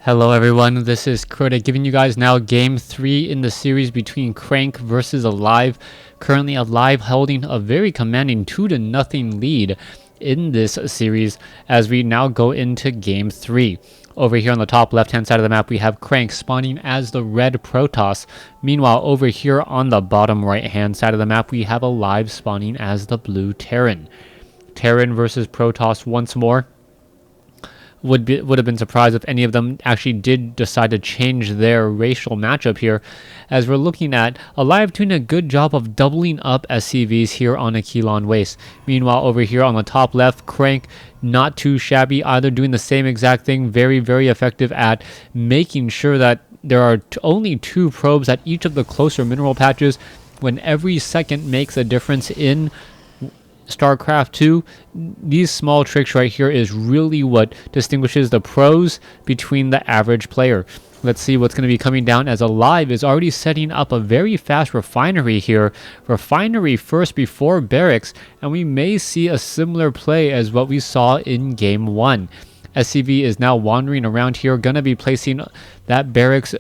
Hello everyone, this is Crota giving you guys now game 3 in the series between Crank versus Alive. Currently Alive holding a very commanding 2-0 lead in this series as we now go into game 3. Over here on the top left hand side of the map we have Crank spawning as the red Protoss. Meanwhile over here on the bottom right hand side of the map we have Alive spawning as the blue Terran. Terran versus Protoss once more. Would have been surprised if any of them actually did decide to change their racial matchup here, as we're looking at Alive doing a good job of doubling up SCVs here on Aquilon Waste. Meanwhile over here on the top left, Crank not too shabby either, doing the same exact thing, very effective at making sure that there are only 2 probes at each of the closer mineral patches when every second makes a difference in StarCraft 2. These small tricks right here is really what distinguishes the pros between the average player. Let's see what's going to be coming down, as Alive is already setting up a very fast refinery here. Refinery first before barracks, and we may see a similar play as what we saw in game 1. SCV is now wandering around here, going to be placing that barracks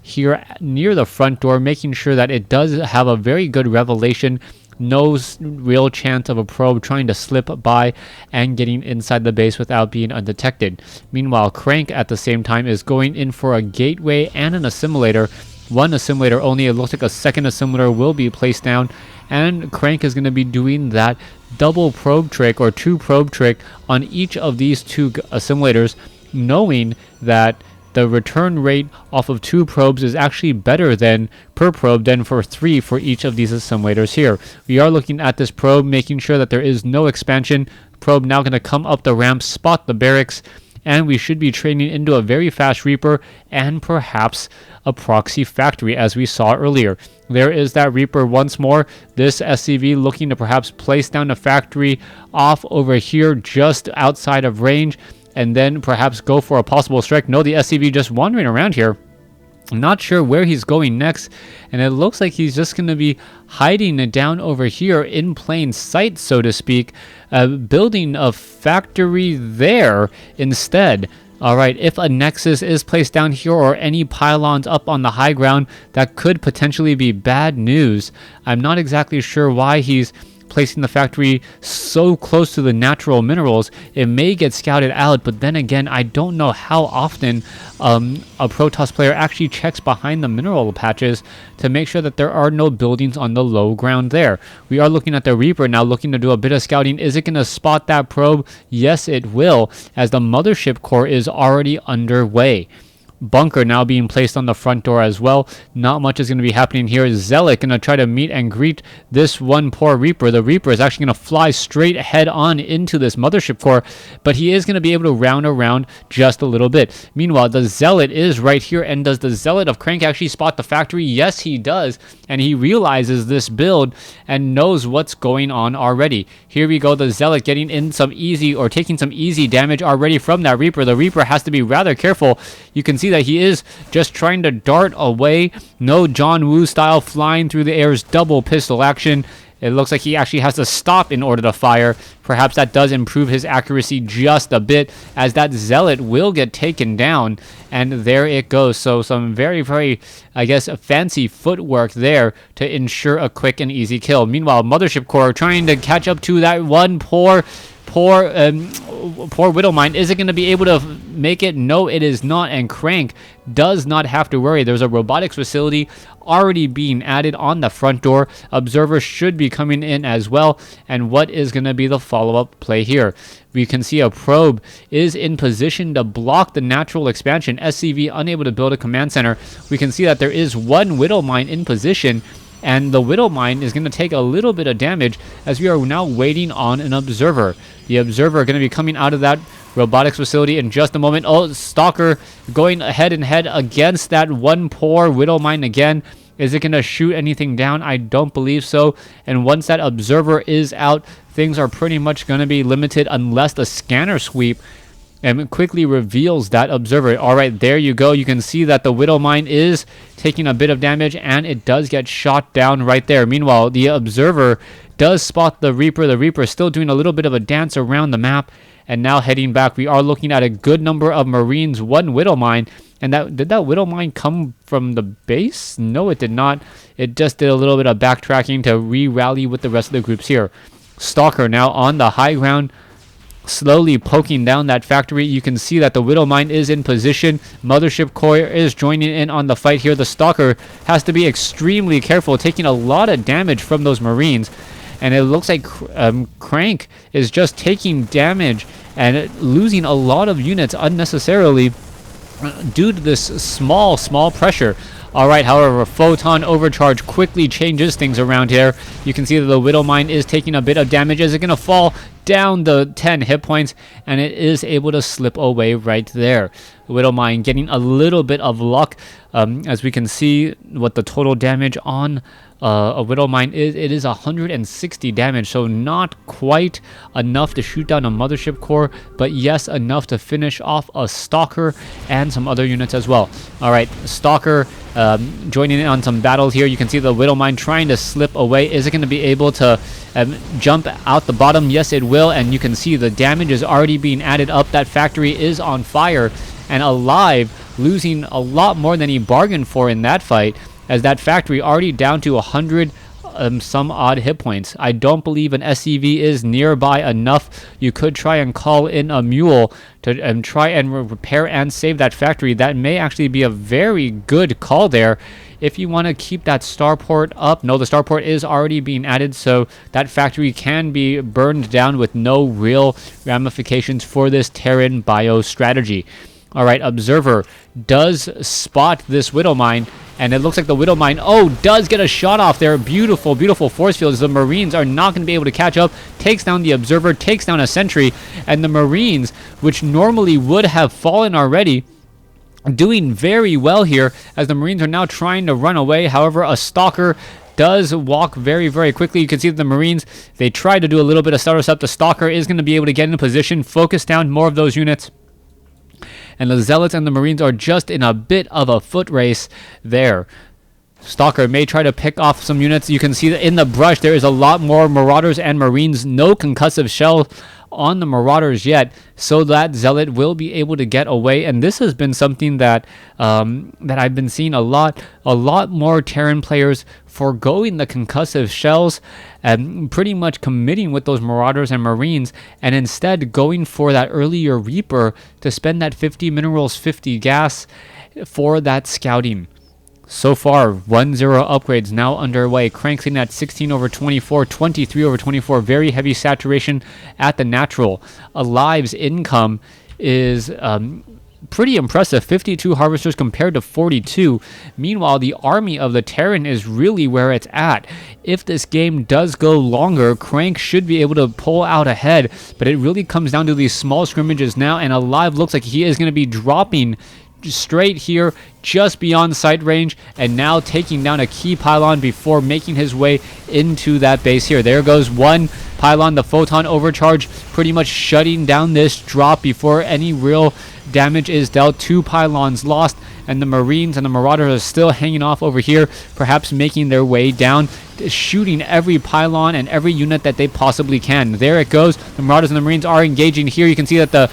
here near the front door, making sure that it does have a very good revelation. No real chance of a probe trying to slip by and getting inside the base without being undetected. Meanwhile, Crank at the same time is going in for a gateway and an assimilator. One assimilator only. It looks like a second assimilator will be placed down, and Crank is going to be doing that double probe trick or 2 probe trick on each of these 2 assimilators, knowing that the return rate off of 2 probes is actually better than per probe than for 3 for each of these assimilators here. We are looking at this probe, making sure that there is no expansion. Probe now going to come up the ramp, spot the barracks, and we should be training into a very fast Reaper and perhaps a proxy factory as we saw earlier. There is that Reaper once more. This SCV looking to perhaps place down a factory off over here just outside of range, and then perhaps go for a possible strike. No, the SCV just wandering around here. I'm not sure where he's going next, and it looks like he's just going to be hiding it down over here in plain sight, so to speak, building a factory there instead. Alright, if a Nexus is placed down here or any pylons up on the high ground, that could potentially be bad news. I'm not exactly sure why he's placing the factory so close to the natural minerals. It may get scouted out, but then again, I don't know how often a Protoss player actually checks behind the mineral patches to make sure that there are no buildings on the low ground there. We are looking at the Reaper now, looking to do a bit of scouting. Is it going to spot that probe? Yes, it will, as the mothership core is already underway. Bunker now being placed on the front door as well. Not much is going to be happening here. Zealot going to try to meet and greet this one poor Reaper. The Reaper is actually going to fly straight head on into this mothership core, but he is going to be able to round around just a little bit. Meanwhile, the Zealot is right here, and does the Zealot of Crank actually spot the factory? Yes, he does, and he realizes this build and knows what's going on already. Here we go, the Zealot getting in some easy, or taking some easy damage already from that Reaper. The Reaper has to be rather careful. You can see that he is just trying to dart away. No John Woo style flying through the air's double pistol action. It looks like he actually has to stop in order to fire. Perhaps that does improve his accuracy just a bit, as that Zealot will get taken down. And there it goes. So some very, I guess, fancy footwork there to ensure a quick and easy kill. Meanwhile, Mothership Core trying to catch up to that one poor Widowmine. Is it going to be able to make it? No, it is not, and Crank does not have to worry. There's a robotics facility already being added on the front door. Observers should be coming in as well, and what is going to be the follow-up play here? We can see a probe is in position to block the natural expansion. SCV unable to build a command center. We can see that there is one Widowmine in position, and the Widowmine is going to take a little bit of damage as we are now waiting on an observer. The observer going to be coming out of that robotics facility in just a moment. Oh, Stalker going head and head against that one poor Widowmine again. Is it going to shoot anything down? I don't believe so. And once that observer is out, things are pretty much going to be limited unless the scanner sweep and quickly reveals that observer. All right, there you go. You can see that the Widowmine is taking a bit of damage, and it does get shot down right there. Meanwhile, the observer does spot the Reaper. The Reaper is still doing a little bit of a dance around the map, and now heading back. We are looking at a good number of Marines, one Widowmine, And did that Widow Mine come from the base? No, it did not. It just did a little bit of backtracking to re-rally with the rest of the groups here. Stalker now on the high ground, slowly poking down that factory. You can see that the Widow Mine is in position. Mothership Core is joining in on the fight here. The Stalker has to be extremely careful, taking a lot of damage from those Marines. And it looks like Crank is just taking damage and losing a lot of units unnecessarily due to this small pressure. Alright, however, Photon Overcharge quickly changes things around here. You can see that the Widow Mine is taking a bit of damage. Is it going to fall down the 10 hit points? And it is able to slip away right there. Widow Mine getting a little bit of luck. As we can see what the total damage on a Widow Mine is. It is 160 damage, so not quite enough to shoot down a Mothership Core, but yes, enough to finish off a Stalker and some other units as well. Alright, Stalker joining in on some battles here. You can see the Widow Mine trying to slip away. Is it going to be able to jump out the bottom? Yes, it will, and you can see the damage is already being added up. That factory is on fire, and Alive losing a lot more than he bargained for in that fight, as that factory already down to 100 some odd hit points. I don't believe an SCV is nearby enough. You could try and call in a mule to try and repair and save that factory. That may actually be a very good call there if you want to keep that starport up. No, the starport is already being added, so that factory can be burned down with no real ramifications for this Terran bio strategy. Alright, Observer does spot this Widow Mine, and it looks like the Widow Mine, does get a shot off there. Beautiful, beautiful force fields. The Marines are not going to be able to catch up. Takes down the Observer, takes down a sentry, and the Marines, which normally would have fallen already, doing very well here, as the Marines are now trying to run away. However, a Stalker does walk very, very quickly. You can see that the Marines, they try to do a little bit of startup up. The Stalker is going to be able to get into position, focus down more of those units. And the Zealots and the Marines are just in a bit of a foot race there. Stalker may try to pick off some units. You can see that in the brush there is a lot more Marauders and Marines. No concussive shell on the Marauders yet, so that Zealot will be able to get away. And this has been something that that I've been seeing a lot more Terran players foregoing the concussive shells and pretty much committing with those Marauders and Marines, and instead going for that earlier Reaper to spend that 50 minerals, 50 gas for that scouting. So far, 1-0 upgrades now underway. Crank sitting at 16 over 24, 23 over 24. Very heavy saturation at the natural. Alive's income is pretty impressive. 52 harvesters compared to 42. Meanwhile, the army of the Terran is really where it's at. If this game does go longer, Crank should be able to pull out ahead, but it really comes down to these small scrimmages now, and Alive looks like he is going to be dropping straight here just beyond sight range, and now taking down a key pylon before making his way into that base here. There goes one pylon. The Photon Overcharge pretty much shutting down this drop before any real damage is dealt. 2 pylons lost, and the Marines and the Marauders are still hanging off over here, perhaps making their way down, shooting every pylon and every unit that they possibly can. There it goes. The Marauders and the Marines are engaging here. You can see that the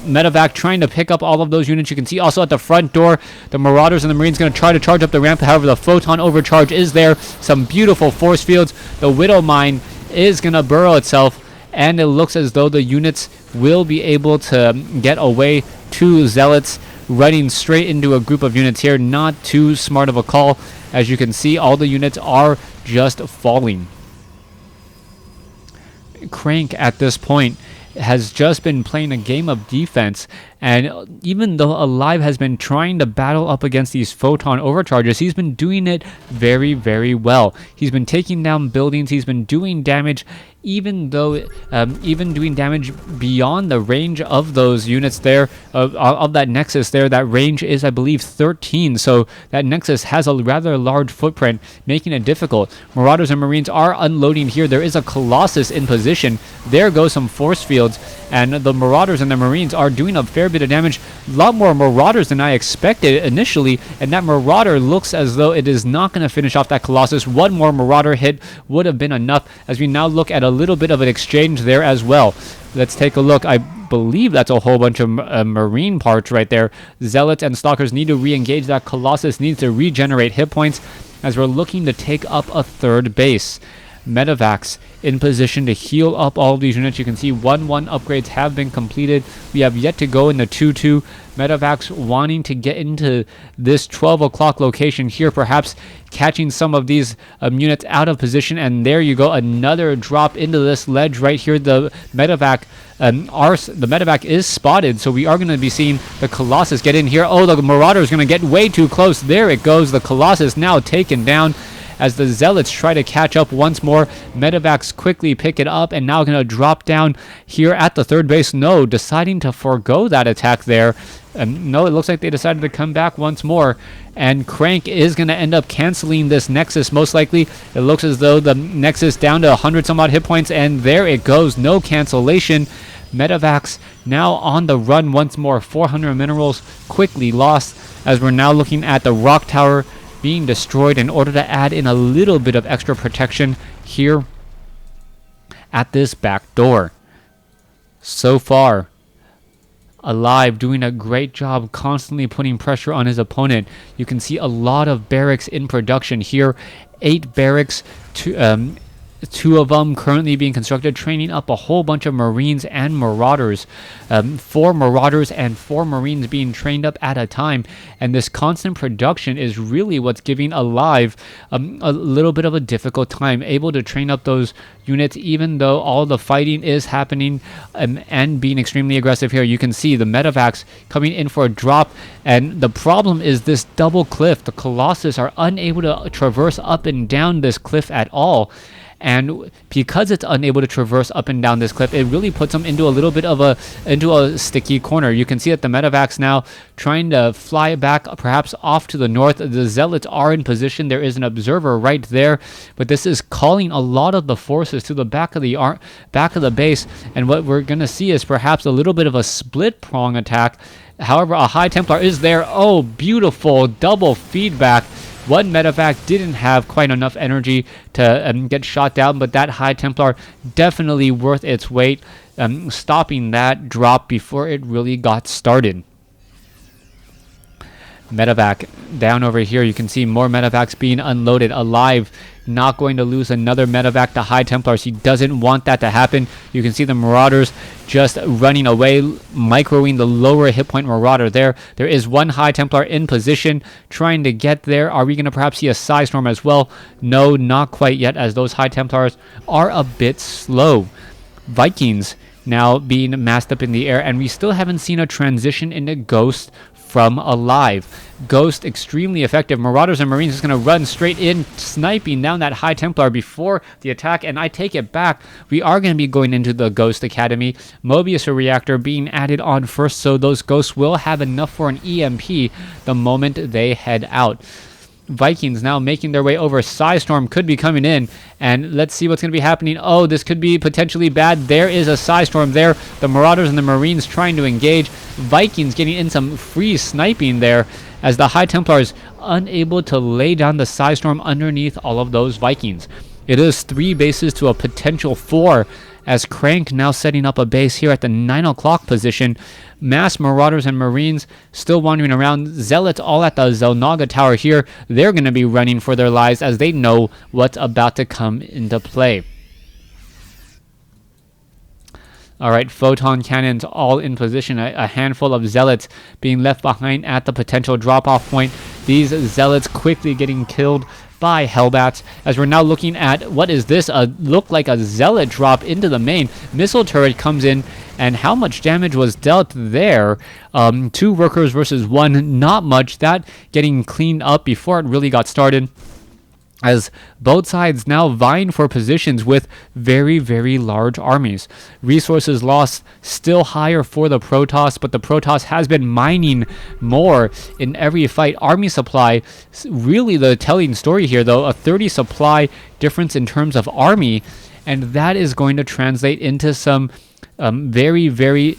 Medevac trying to pick up all of those units. You can see also at the front door, the Marauders and the Marines going to try to charge up the ramp. However, the Photon Overcharge is there. Some beautiful force fields. The Widow Mine is going to burrow itself, and it looks as though the units will be able to get away. 2 Zealots running straight into a group of units here. Not too smart of a call. As you can see, all the units are just falling. Crank at this point has just been playing a game of defense, and even though Alive has been trying to battle up against these Photon Overcharges, he's been doing it very, very well. He's been taking down buildings, he's been doing damage, even though even doing damage beyond the range of those units there, of that Nexus there. That range is, I believe, 13, so that Nexus has a rather large footprint, making it difficult. Marauders and Marines are unloading here. There is a Colossus in position. There goes some force fields, and the Marauders and the Marines are doing a fair bit of damage. A lot more Marauders than I expected initially, and that Marauder looks as though it is not going to finish off that Colossus. One more Marauder hit would have been enough, as we now look at a little bit of an exchange there as well. Let's take a look. I believe that's a whole bunch of Marine parts right there. Zealots and Stalkers need to re-engage. That Colossus needs to regenerate hit points as we're looking to take up a third base. Medevacs in position to heal up all of these units. You can see 1-1 upgrades have been completed. We have yet to go in the 2-2. Medevacs wanting to get into this 12 o'clock location here, perhaps catching some of these units out of position. And there you go, another drop into this ledge right here. The Medevac is spotted, so we are going to be seeing the Colossus get in here. Oh, the Marauder is going to get way too close. There it goes. The Colossus now taken down as the Zealots try to catch up once more. Medevacs quickly pick it up and now going to drop down here at the third base. No, deciding to forego that attack there. No, it looks like they decided to come back once more, and Crank is going to end up canceling this Nexus most likely. It looks as though the Nexus down to 100 some odd hit points, and there it goes. No cancellation. Medevacs now on the run once more. 400 minerals quickly lost as we're now looking at the Rock Tower being destroyed in order to add in a little bit of extra protection here at this back door. So far, Alive doing a great job constantly putting pressure on his opponent. You can see a lot of barracks in production here. 8 barracks, 2 of them currently being constructed, training up a whole bunch of Marines and Marauders. 4 Marauders and 4 Marines being trained up at a time. And this constant production is really what's giving Alive a little bit of a difficult time, able to train up those units even though all the fighting is happening and being extremely aggressive here. You can see the Medevacs coming in for a drop, and the problem is this double cliff. The Colossus are unable to traverse up and down this cliff at all. And because it's unable to traverse up and down this cliff, it really puts them into a little bit of a sticky corner. You can see that the Medevacs now trying to fly back perhaps off to the north. The Zealots are in position. There is an observer right there, but this is calling a lot of the forces to the back of the base. And what we're going to see is perhaps a little bit of a split prong attack. However, a High Templar is there. Oh, beautiful double feedback. One Medevac didn't have quite enough energy to get shot down, but that High Templar definitely worth its weight, stopping that drop before it really got started. Medevac down over here. You can see more Medevacs being unloaded. Alive not going to lose another Medevac to High Templars. He doesn't want that to happen. You can see the Marauders just running away, microing the lower hit point Marauder there. There is one High Templar in position trying to get there. Are we going to perhaps see a Psystorm as well? No, not quite yet, as those High Templars are a bit slow. Vikings now being massed up in the air, and we still haven't seen a transition into Ghost from Alive. Ghost extremely effective. Marauders and Marines is going to run straight in, sniping down that High Templar before the attack, and I take it back. We are going to be going into the Ghost Academy. Mobius reactor being added on first, so those Ghosts will have enough for an EMP the moment they head out. Vikings now making their way over. Psystorm could be coming in, and let's see what's going to be happening. Oh, this could be potentially bad. There is a Psystorm there. The Marauders and the Marines trying to engage. Vikings getting in some free sniping there, as the High Templars unable to lay down the Psystorm underneath all of those Vikings. It is 3 bases to a potential 4, as Crank now setting up a base here at the 9 o'clock position. Mass Marauders and Marines still wandering around. Zealots all at the Zelnaga Tower here. They're going to be running for their lives as they know what's about to come into play. Alright, photon cannons all in position. A handful of Zealots being left behind at the potential drop-off point. These Zealots quickly getting killed by Hellbats, as we're now looking at, what is this? Look like a Zealot drop into the main. Missile turret comes in, and how much damage was dealt there? 2 workers versus 1, not much. That getting cleaned up before it really got started, as both sides now vying for positions with very, very large armies. Resources lost still higher for the Protoss, but the Protoss has been mining more in every fight. Army supply, really the telling story here though, a 30 supply difference in terms of army, and that is going to translate into some very, very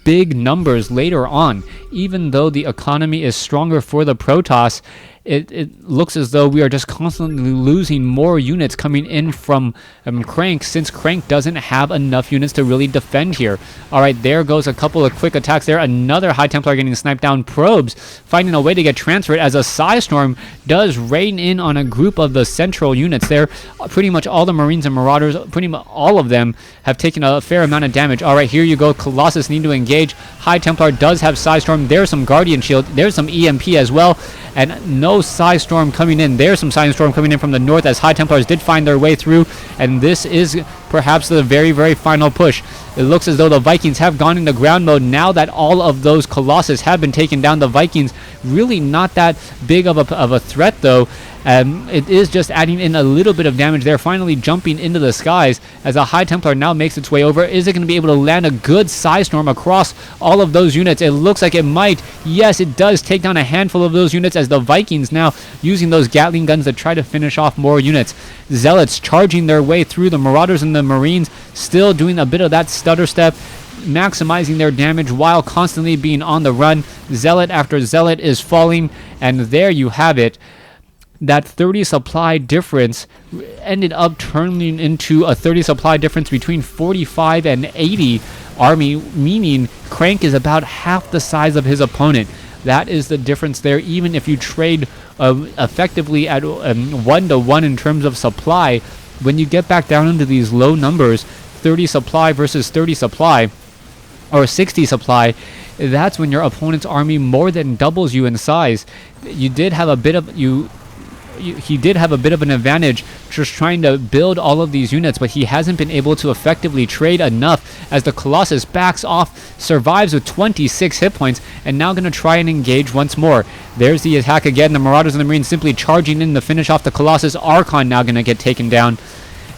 big numbers later on. Even though the economy is stronger for the Protoss, it looks as though we are just constantly losing more units coming in from Crank, since Crank doesn't have enough units to really defend here. Alright, there goes a couple of quick attacks there. Another High Templar getting sniped down. Probes finding a way to get transferred as a Psystorm does rain in on a group of the central units there. Pretty much all the Marines and Marauders, pretty much all of them have taken a fair amount of damage. Alright, here you go. Colossus need to engage. High Templar does have Psystorm. There's some Guardian Shield. There's some EMP as well. And no Psystorm coming in. There's some Psystorm coming in from the north as High Templars did find their way through. And this is perhaps the very, very final push. It looks as though the Vikings have gone into ground mode now that all of those Colossus have been taken down. The Vikings really not that big of a threat though. It is just adding in a little bit of damage there, finally jumping into the skies as a High Templar now makes its way over. Is it going to be able to land a good Psystorm across all of those units? It looks like it might. Yes, it does take down a handful of those units as the Vikings now using those Gatling guns to try to finish off more units. Zealots charging their way through. The Marauders and the Marines still doing a bit of that stutter step, maximizing their damage while constantly being on the run. Zealot after Zealot is falling, and there you have it. That 30 supply difference ended up turning into a 30 supply difference between 45 and 80 army, meaning Crank is about half the size of his opponent. That is the difference there. Even if you trade effectively at 1-to-1 in terms of supply, when you get back down into these low numbers, 30 supply versus 30 supply, or 60 supply, that's when your opponent's army more than doubles you in size. He did have a bit of an advantage just trying to build all of these units, but he hasn't been able to effectively trade enough as the Colossus backs off, survives with 26 hit points, and now going to try and engage once more. There's the attack again. The Marauders and the Marines simply charging in to finish off the Colossus. Archon now going to get taken down.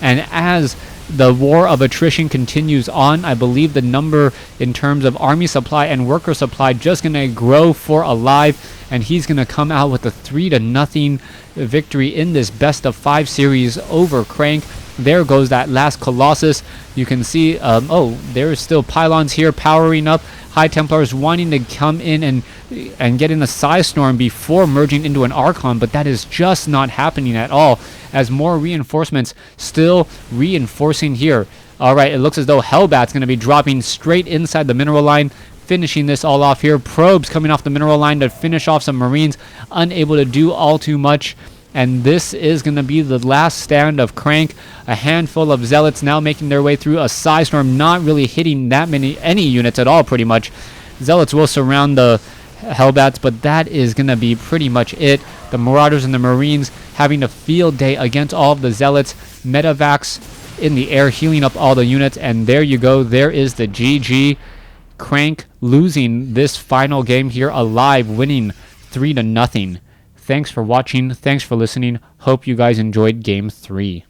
And as the war of attrition continues on, I believe the number in terms of army supply and worker supply just going to grow for Alive, and he's going to come out with a 3-0 victory in this best of 5 series over Crank. There goes that last Colossus. You can see, there's still pylons here powering up. High Templars wanting to come in and get in a Psystorm before merging into an Archon, but that is just not happening at all, as more reinforcements still reinforcing here. Alright, it looks as though Hellbat's going to be dropping straight inside the mineral line, finishing this all off here. Probes coming off the mineral line to finish off some Marines, unable to do all too much. And this is going to be the last stand of Crank. A handful of Zealots now making their way through. A Psystorm not really hitting any units at all, pretty much. Zealots will surround the Hellbats, but that is going to be pretty much it. The Marauders and the Marines having a field day against all of the Zealots. Metavacs in the air, healing up all the units. And there you go. There is the GG. Crank losing this final game here, Alive winning 3-0. Thanks for watching. Thanks for listening. Hope you guys enjoyed Game 3.